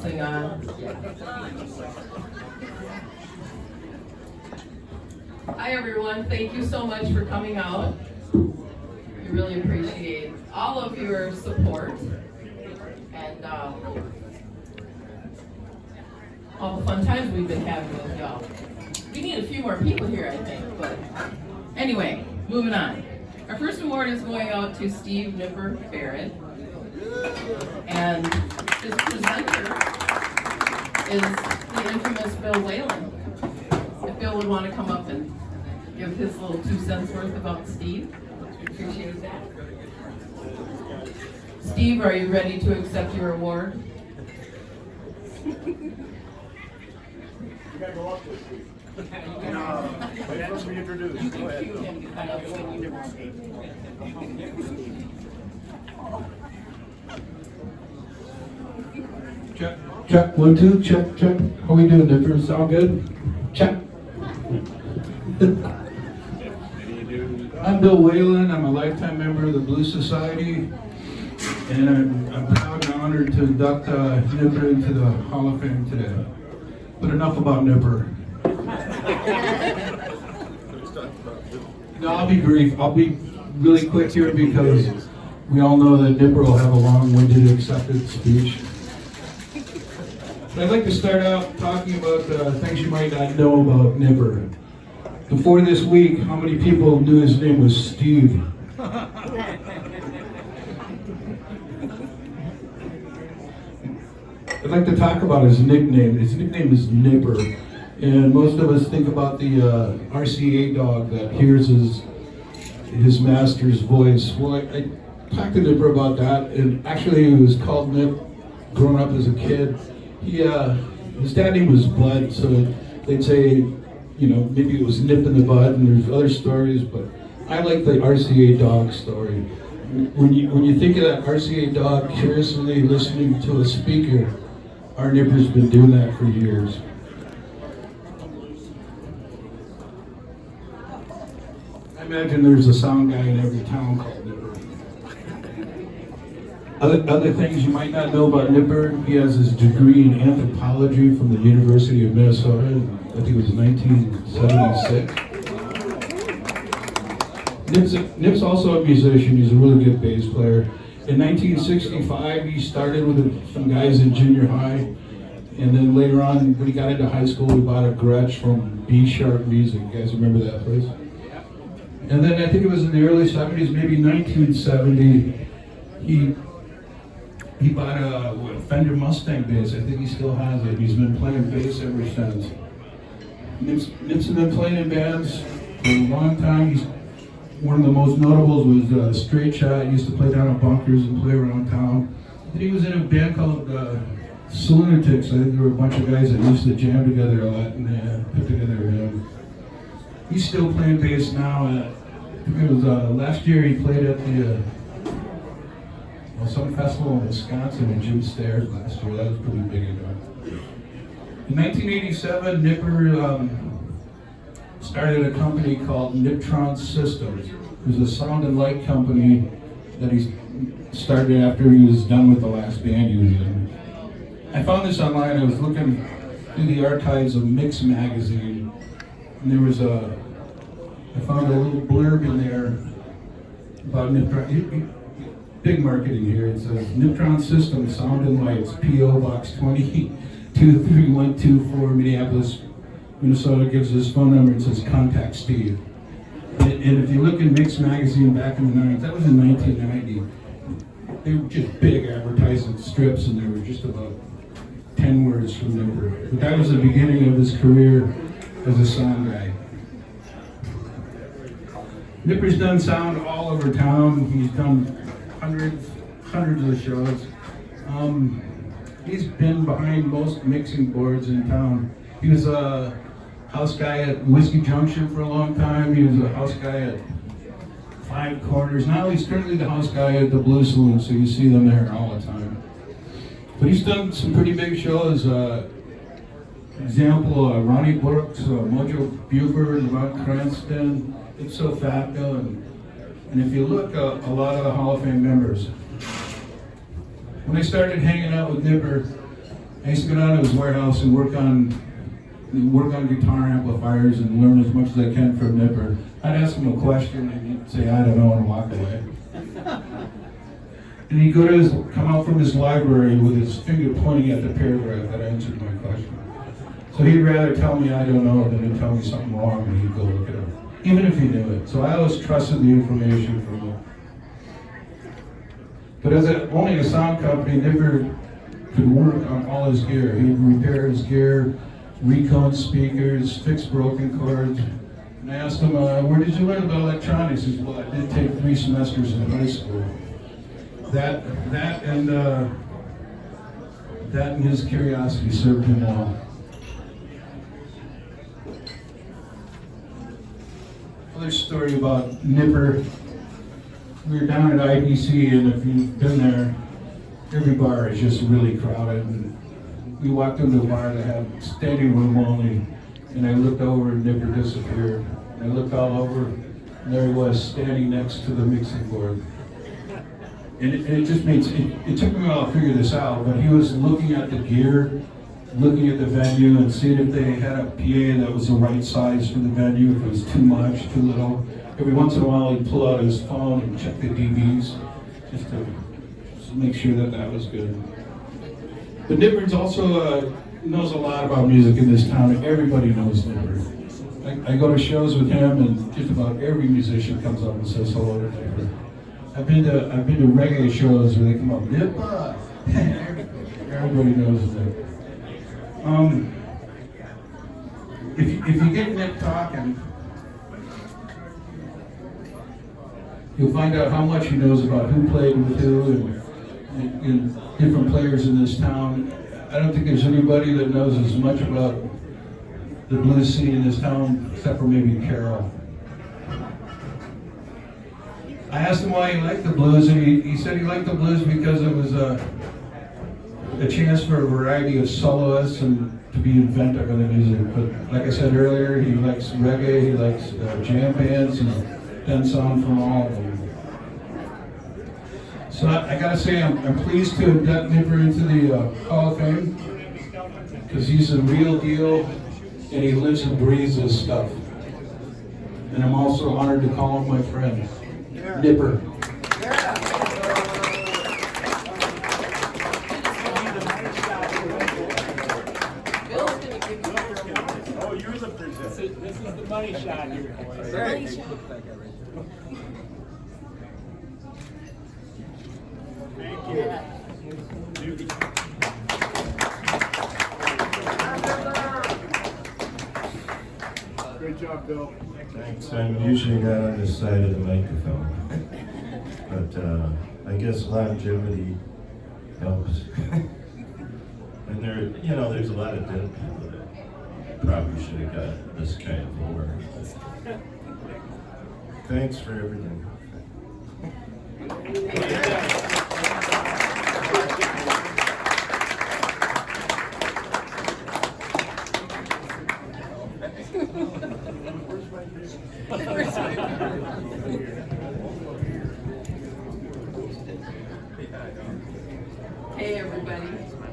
sing on. Hi everyone, thank you so much for coming out. We really appreciate all of your support and all the fun times we've been having with y'all. We need a few more people here, I think, but anyway, moving on. Our first award is going out to Steve Nipper Barrette, and his presenter is the infamous Bill Whelan. If Bill would want to come up and give his little 2 cents worth about Steve, appreciate that. Steve, are you ready to accept your award? You gotta go up this week. Wait for us to be introduced. Go ahead. Check, 1, 2, check. How we doing, Nippers? All good? Check. I'm Bill Whelan. I'm a lifetime member of the BLuES Society, and I'm proud and honored to induct Nipper into the Hall of Fame today. But enough about Nipper. No, I'll be brief. I'll be really quick here because we all know that Nipper will have a long-winded accepted speech. But I'd like to start out talking about things you might not know about Nipper. Before this week, how many people knew his name was Steve? I'd like to talk about his nickname. His nickname is Nipper. And most of us think about the RCA dog that hears his master's voice. Well, I talked to Nipper about that, and actually he was called Nip growing up as a kid. His dad name was Bud, so they'd say, maybe it was Nip in the Bud, and there's other stories, but I like the RCA dog story. When you think of that RCA dog curiously listening to a speaker, our Nipper's been doing that for years. I imagine there's a sound guy in every town called Nipper. Other things you might not know about Nipper, he has his degree in anthropology from the University of Minnesota. I think it was 1976. Nip's also a musician. He's a really good bass player. In 1965, he started with some guys in junior high. And then later on, when he got into high school, he bought a Gretsch from B-Sharp Music. You guys remember that place? And then I think it was in the early 70s, maybe 1970, he bought a Fender Mustang bass. I think he still has it. He's been playing bass ever since. Nip's been playing in bands for a long time. One of the most notables was Straight Shot. He used to play down at Bunkers and play around town. And he was in a band called Lunatics. I think there were a bunch of guys that used to jam together a lot, and they put together a band. He's still playing bass now. I think it was last year he played at the some festival in Wisconsin in Jim Stairs last year. That was pretty big enough. In 1987, Nipper started a company called Niptron Systems. It was a sound and light company that he started after he was done with the last band he was in. I found this online. I was looking through the archives of Mix magazine, and there was I found a little blurb in there about Niptron. Big marketing here. It says Niptron Systems Sound and Lights, P.O. Box 23124, Minneapolis, Minnesota. Gives his phone number. It says contact Steve. And if you look in Mix magazine back in the 90s, that was in 1990. They were just big advertising strips, and there were just about 10 words from Nipper. But that was the beginning of his career as a sound guy. Nipper's done sound all over town. He's done hundreds of shows. He's been behind most mixing boards in town. He was a house guy at Whiskey Junction for a long time. He was a house guy at Five Corners. Now he's currently the house guy at the Blue Saloon, so you see them there all the time. But he's done some pretty big shows. Example, Ronnie Brooks, Mojo Buford, Levant Cranston, Ipso Facto, and if you look, a lot of the Hall of Fame members. When I started hanging out with Nipper, I used to go down to his warehouse and work on guitar amplifiers and learn as much as I can from Nipper. I'd ask him a question and he'd say, I don't know, and walk away. And he'd come out from his library with his finger pointing at the paragraph that answered my question. So he'd rather tell me I don't know than to tell me something wrong and he'd go look it up, even if he knew it. So I always trusted the information from him. But as owning a sound company, Nipper could work on all his gear. He'd repair his gear, recode speakers, fix broken cords. And I asked him, where did you learn about electronics? He said, well, I did take 3 semesters in high school. That and his curiosity served him well. Another story about Nipper. We were down at IDC, and if you've been there, every bar is just really crowded. And we walked into a bar that had standing room only, and I looked over and Nipper disappeared. And I looked all over, and there he was standing next to the mixing board. And it just made it took me a while to figure this out, but he was looking at the gear, looking at the venue, and seeing if they had a PA that was the right size for the venue, if it was too much, too little. Every once in a while, he'd pull out his phone and check the dBs, just to make sure that that was good. But Nipper's also knows a lot about music in this town. Everybody knows Nipper. I go to shows with him, and just about every musician comes up and says hello to Nipper. I've been to reggae shows where they come up, Nipper. Everybody knows Nipper. If you get Nip talking, you'll find out how much he knows about who played with who and different players in this town. I don't think there's anybody that knows as much about the blues scene in this town except for maybe Carlo. I asked him why he liked the blues, and he said he liked the blues because it was a chance for a variety of soloists and to be inventive in the music. But like I said earlier, he likes reggae, he likes jam bands, and done sound from all of them. So I gotta say, I'm pleased to induct Nipper into the Hall of Fame, because he's a real deal, and he lives and breathes this stuff. And I'm also honored to call him my friend, Nipper. Oh, you're the presenter. This is the money shot here. Money shot. Thank you. Great job, Bill. Thanks. I'm usually not on this side of the microphone, but I guess longevity helps. And there's a lot of dead people that probably should have got this kind of award. Thanks for everything. Hey everybody.